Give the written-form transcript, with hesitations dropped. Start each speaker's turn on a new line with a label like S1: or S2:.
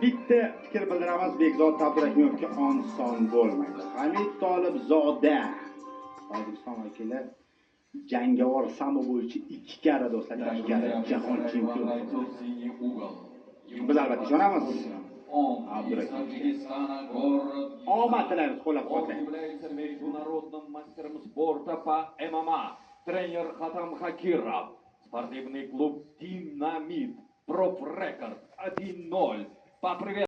S1: Bitta fikr bildiramiz, Bekzod Abdurahimovga oson bo'lmaydi. Hamid Tolibzoda Tojikiston vakili jangovar sambo bo'yicha 2 karra do'stlar, 2 karra jahon chempioni. Biz albatta ishonamiz Abdurahimovga. Omad tilaymiz, qo'llab-quvvatlaymiz.
S2: Является международным мастером спорта по ММА. Тренер Хатам Хакиров. Спортивный клуб «Динамит». Профрекорд 1-0. Поприветствуем.